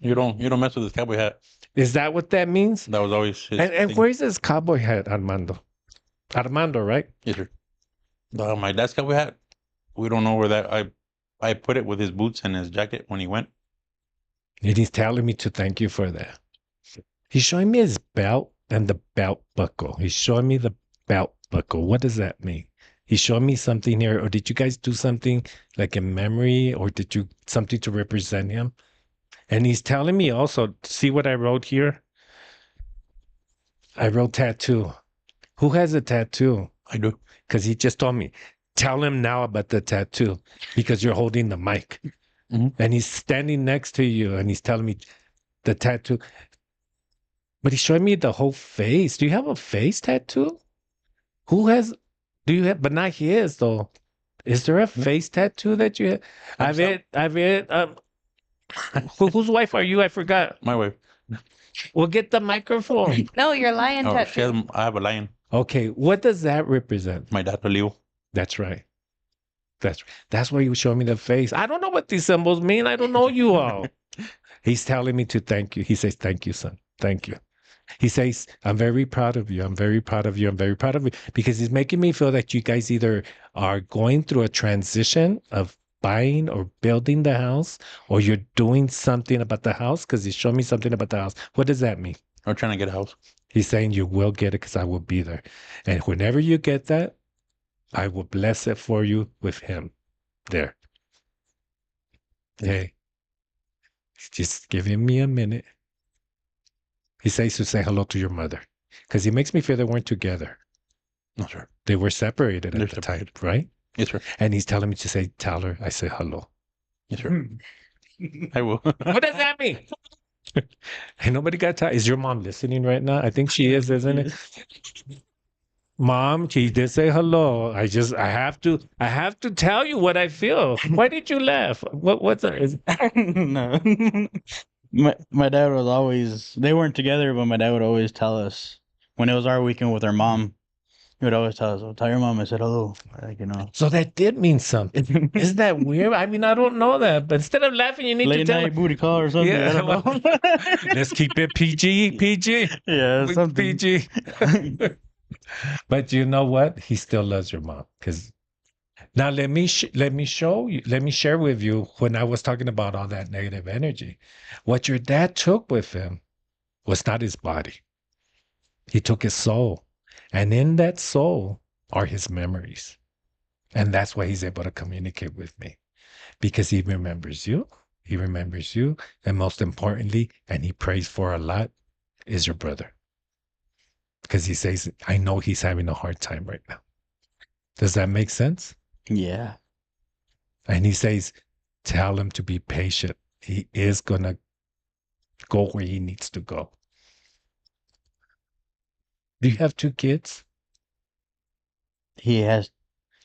You don't mess with this cowboy hat. Is that what that means? That was always his And thing. where's this cowboy hat, Armando? Armando, right? Yes, sir. My dad's cowboy hat. We don't know where that. I put it with his boots and his jacket when he went. And he's telling me to thank you for that. He's showing me his belt and the belt buckle. He's showing me the belt buckle. What does that mean? He's showing me something here. Or did you guys do something like in memory, or did you something to represent him? And he's telling me also, see what I wrote here? I wrote tattoo. Who has a tattoo? I do. Because he just told me, tell him now about the tattoo because you're holding the mic. Mhm. And he's standing next to you and he's telling me the tattoo. But he's showing me the whole face. Do you have a face tattoo? Who has, do you have, but not his though. Is there a face tattoo that you have? I've it. Whose wife are you? I forgot. My wife. Well, get the microphone. No, your lion Oh, tattoo. I have a lion. Okay, what does that represent? My dad, a Leo. That's right. That's why you show me the face. I don't know what these symbols mean. I don't know you all. He's telling me to thank you. He says, thank you, son. Thank you. He says, I'm very proud of you. I'm very proud of you. I'm very proud of you. Because he's making me feel that you guys either are going through a transition of buying or building the house, or you're doing something about the house, because he's showing me something about the house. What does that mean? We're trying to get a house. He's saying you will get it because I will be there. And whenever you get that, I will bless it for you with him there. Okay. Just giving me a minute. He says to say hello to your mother because he makes me feel they weren't together. No, sir. They were separated They're at the time, right? Yes, sir. And he's telling me to say, tell her I say hello. Yes, sir. I will. What does that mean? And nobody got time. Is your mom listening right now? I think she is, isn't it? Mom, she did say hello. I have to tell you what I feel. Why did you laugh? What's that? No. My dad was always, they weren't together, but my dad would always tell us when it was our weekend with our mom. He would always tell us, "Oh, tell your mom I said hello." Like, So that did mean something. Isn't that weird? I mean, I don't know that, but instead of laughing, you need late to tell night booty call or something. Yeah, I don't know. let's keep it PG, PG. Yeah, something. PG. But you know what? He still loves your mom. Because now let me show you. Let me share with you when I was talking about all that negative energy. What your dad took with him was not his body. He took his soul, and in that soul are his memories, and that's why he's able to communicate with me. because he remembers you. He remembers you. And most importantly, and he prays for a lot, is your brother. Because he says, I know he's having a hard time right now. Does that make sense? Yeah. And he says, tell him to be patient. He is going to go where he needs to go. Do you have 2 kids? He has.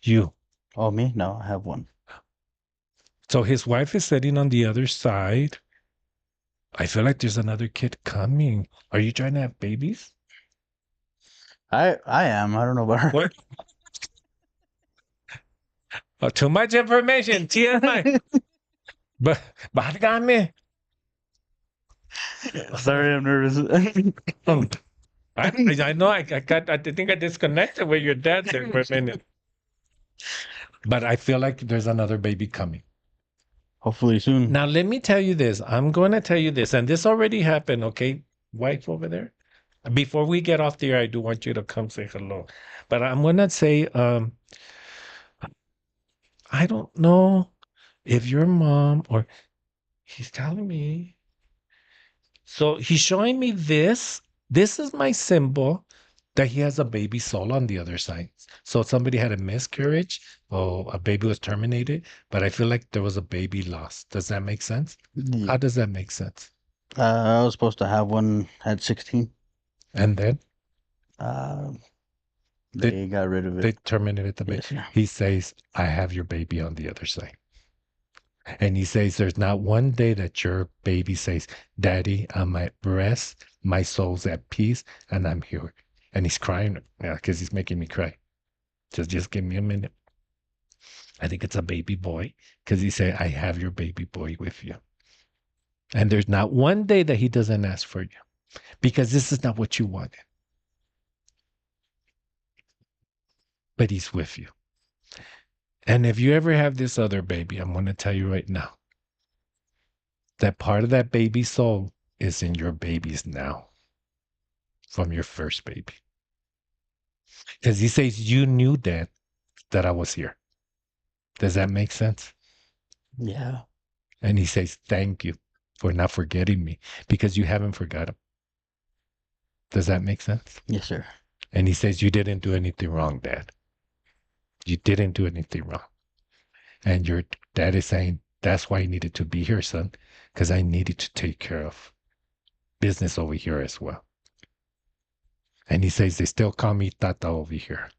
You. Oh, me? No, I have one. So his wife is sitting on the other side. I feel like there's another kid coming. Are you trying to have babies? I am. I don't know about her. What? Oh, too much information. TMI. But, válgame. Sorry, I'm nervous. Oh, I know I think I disconnected with your dad there for a minute. But I feel like there's another baby coming. Hopefully soon. Now, let me tell you this. I'm going to tell you this, and this already happened, okay? Wife over there. Before we get off the air, I do want you to come say hello. But I'm going to say, I don't know if your mom or he's telling me. So he's showing me this. This is my symbol that he has a baby soul on the other side. So somebody had a miscarriage or a baby was terminated, but I feel like there was a baby lost. Does that make sense? Yeah. How does that make sense? I was supposed to have one at 16. And then Uh, they got rid of they it. terminated the baby. Yes, sir. He says, I have your baby on the other side. And he says, there's not one day that your baby says, Daddy, I'm at rest, my soul's at peace, and I'm here. And he's crying because he's making me cry. Just give me a minute. I think it's a baby boy because he said, I have your baby boy with you. And there's not one day that he doesn't ask for you because this is not what you wanted. But he's with you. And if you ever have this other baby, I'm going to tell you right now that part of that baby soul is in your babies now from your first baby. Because he says, you knew, Dad, that I was here. Does that make sense? Yeah. And he says, thank you for not forgetting me because you haven't forgotten. Does that make sense? Yes, sir. And he says, you didn't do anything wrong, Dad. You didn't do anything wrong. And your dad is saying, that's why I needed to be here, son, because I needed to take care of business over here as well. And he says, they still call me Tata over here.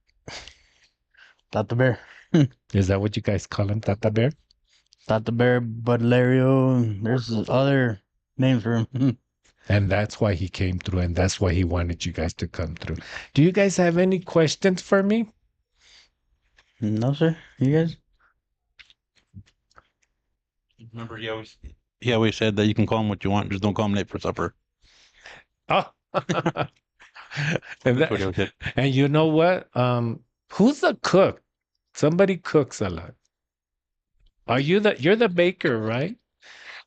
Tata Bear. Is that what you guys call him, Tata Bear? Tata Bear, Budlario. There's other names for him. And that's why he came through, and that's why he wanted you guys to come through. Do you guys have any questions for me? No, sir. You guys? Remember, he always said that you can call him what you want, just don't call him late for supper. Oh. That's what he always said. And you know what? Who's the cook? Somebody cooks a lot. You're the baker, right?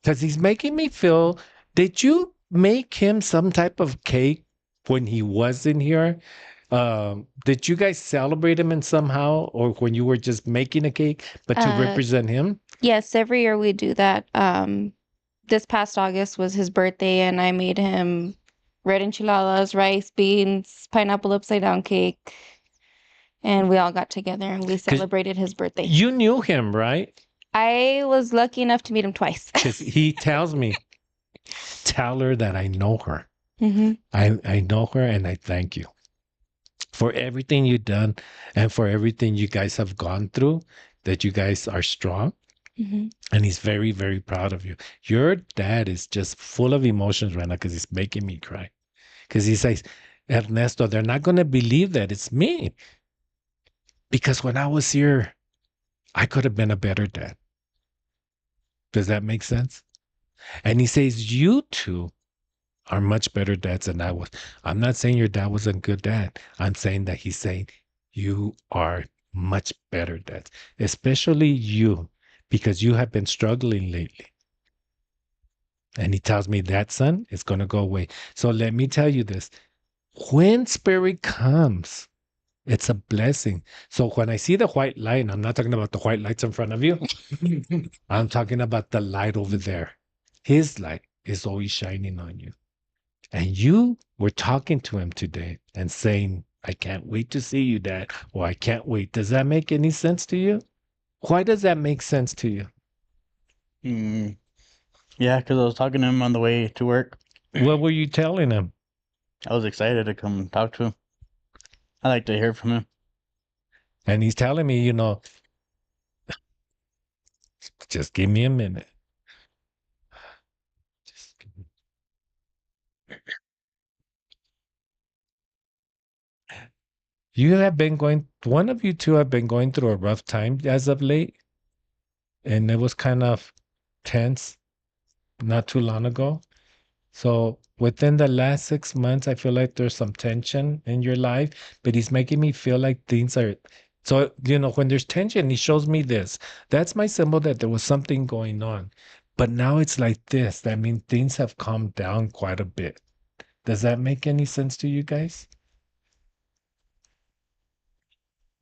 Because he's making me feel, did you make him some type of cake when he wasn't here? Did you guys celebrate him in somehow, or when you were just making a cake, but to represent him? Yes, every year we do that. This past August was his birthday, and I made him red enchiladas, rice, beans, pineapple upside down cake, and we all got together and we celebrated his birthday. You knew him, right? I was lucky enough to meet him twice. Because he tells me, tell her that I know her. Mm-hmm. I know her, and I thank you for everything you've done and for everything you guys have gone through, that you guys are strong. Mm-hmm. And he's very, very proud of you. Your dad is just full of emotions right now because he's making me cry. Because he says, Ernesto, they're not going to believe that it's me. Because when I was here, I could have been a better dad. Does that make sense? And he says, you two are much better dads than I was. I'm not saying your dad was a good dad. I'm saying that he's saying you are much better dads, especially you, because you have been struggling lately. And he tells me that, son, it's going to go away. So let me tell you this. When spirit comes, It's a blessing. So when I see the white light, and I'm not talking about the white lights in front of you, I'm talking about the light over there. His light is always shining on you. And you were talking to him today and saying, I can't wait to see you, Dad, or I can't wait. Does that make any sense to you? Why does that make sense to you? Mm, yeah, because I was talking to him on the way to work. What were you telling him? I was excited to come talk to him. I like to hear from him. And he's telling me, just give me a minute. Just give me- You have been one of you two have been going through a rough time as of late. And it was kind of tense not too long ago. So within the last 6 months, I feel like there's some tension in your life, but he's making me feel like things are. So, when there's tension, he shows me this. That's my symbol that there was something going on. But now it's like this. That means things have calmed down quite a bit. Does that make any sense to you guys?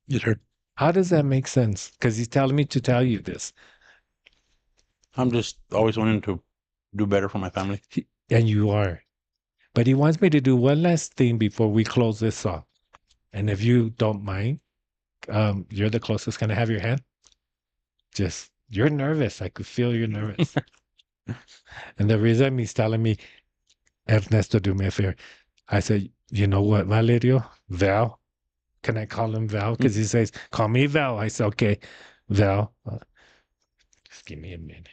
Yes, sir. How does that make sense? Because he's telling me to tell you this. I'm just always wanting to do better for my family. And you are. But he wants me to do one last thing before we close this off. And if you don't mind, you're the closest. Can I have your hand? You're nervous. I could feel you're nervous. And the reason he's telling me, Ernesto, do me a favor. I said, you know what, Valerio? Val? Can I call him Val? Because he says, call me Val. I said, okay, Val. Just give me a minute.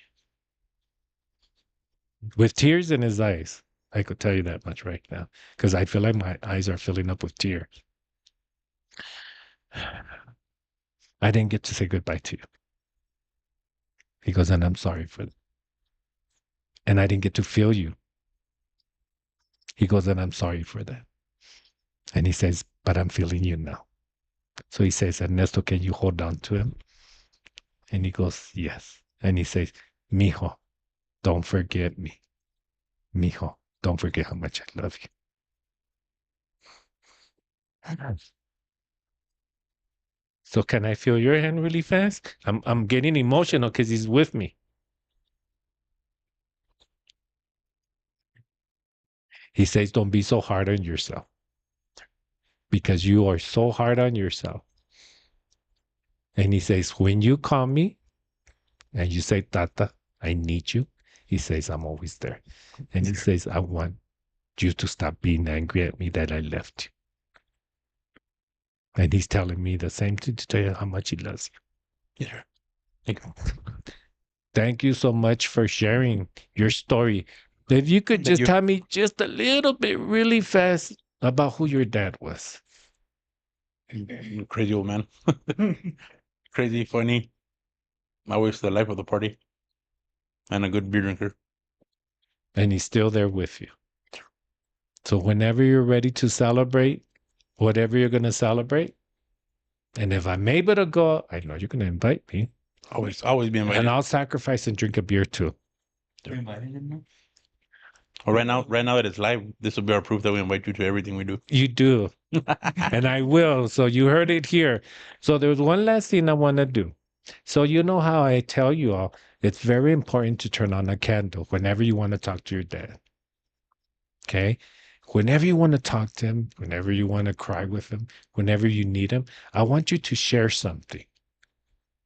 With tears in his eyes. I could tell you that much right now. Because I feel like my eyes are filling up with tears. I didn't get to say goodbye to you. He goes, and I'm sorry for that. And I didn't get to feel you. He goes, and I'm sorry for that. And he says, but I'm feeling you now. So he says, Ernesto, can you hold on to him? And he goes, yes. And he says, Mijo, don't forget me. Mijo, don't forget how much I love you. So can I feel your hand really fast? I'm getting emotional because he's with me. He says, don't be so hard on yourself because you are so hard on yourself. And he says, when you call me and you say, Tata, I need you, he says, I'm always there. And he says, I want you to stop being angry at me that I left you. And he's telling me the same thing to tell you how much he loves you. Yes, sir. Thank you. Thank you so much for sharing your story. If you could Thank just you. tell me just a little bit really fast about who your dad was. Crazy old man. Crazy, funny. Always the life of the party. And a good beer drinker. And he's still there with you. So whenever you're ready to celebrate, whatever you're going to celebrate, and if I'm able to go, I know you're going to invite me. Always be invited. And I'll sacrifice and drink a beer too. You invited him now? Well, right now that it's live, this will be our proof that we invite you to everything we do. You do. And I will. So you heard it here. So there's one last thing I want to do. So you know how I tell you all, it's very important to turn on a candle whenever you want to talk to your dad. Okay? Whenever you want to talk to him, whenever you want to cry with him, whenever you need him, I want you to share something.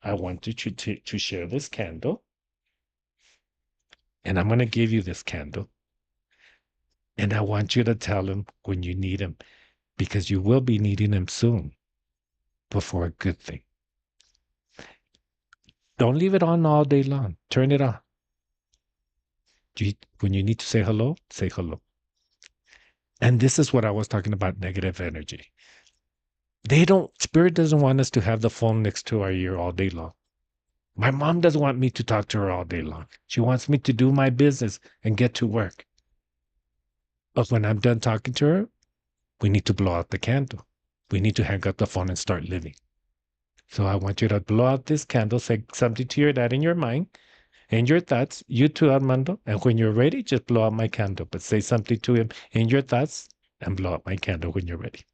I want you to share this candle. And I'm going to give you this candle. And I want you to tell him when you need him, because you will be needing him soon, but for a good thing. Don't leave it on all day long. Turn it on. When you need to say hello, say hello. And this is what I was talking about, negative energy. Spirit doesn't want us to have the phone next to our ear all day long. My mom doesn't want me to talk to her all day long. She wants me to do my business and get to work. But when I'm done talking to her, we need to blow out the candle. We need to hang up the phone and start living. So I want you to blow out this candle, say something to your dad in your mind, in your thoughts, you too, Armando. And when you're ready, just blow out my candle, but say something to him in your thoughts and blow out my candle when you're ready.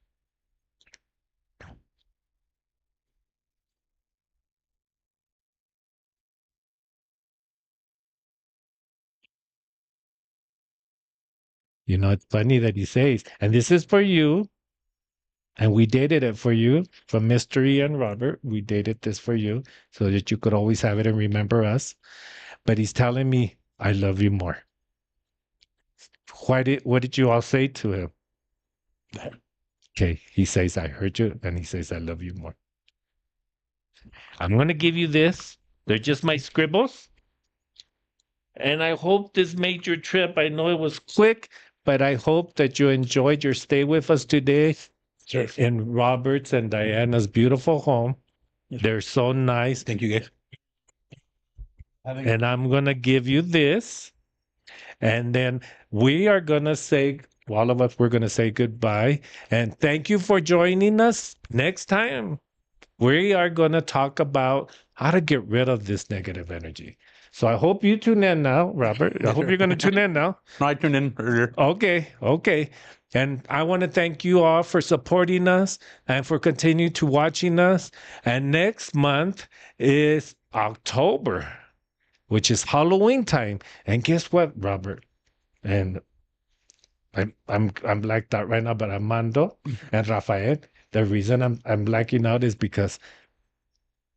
You know, it's funny that he says, and this is for you. And we dated it for you from Mystery and Robert. We dated this for you so that you could always have it and remember us. But he's telling me, I love you more. What did you all say to him? Okay. He says, I heard you. And he says, I love you more. I'm going to give you this. They're just my scribbles. And I hope this made your trip. I know it was quick, but I hope that you enjoyed your stay with us today. Sure. In Robert's and Diana's beautiful home. Yes. They're so nice. Thank you, guys. And I'm going to give you this. And then we are going to say, all of us, we're going to say goodbye. And thank you for joining us. Next time, we are going to talk about how to get rid of this negative energy. So I hope you tune in now, Robert. I hope you're going to tune in now. No, I tuned in earlier. Okay. And I want to thank you all for supporting us and for continuing to watching us. And next month is October, which is Halloween time. And guess what, Robert? And I'm blacked out right now, but Armando and Rafael, the reason I'm blacking out is because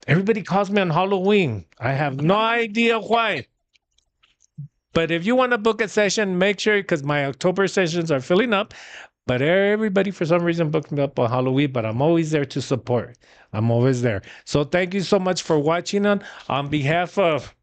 everybody calls me on Halloween. I have no idea why. But if you want to book a session, make sure, because my October sessions are filling up. But everybody, for some reason, booked me up on Halloween. But I'm always there to support. I'm always there. So thank you so much for watching. On behalf of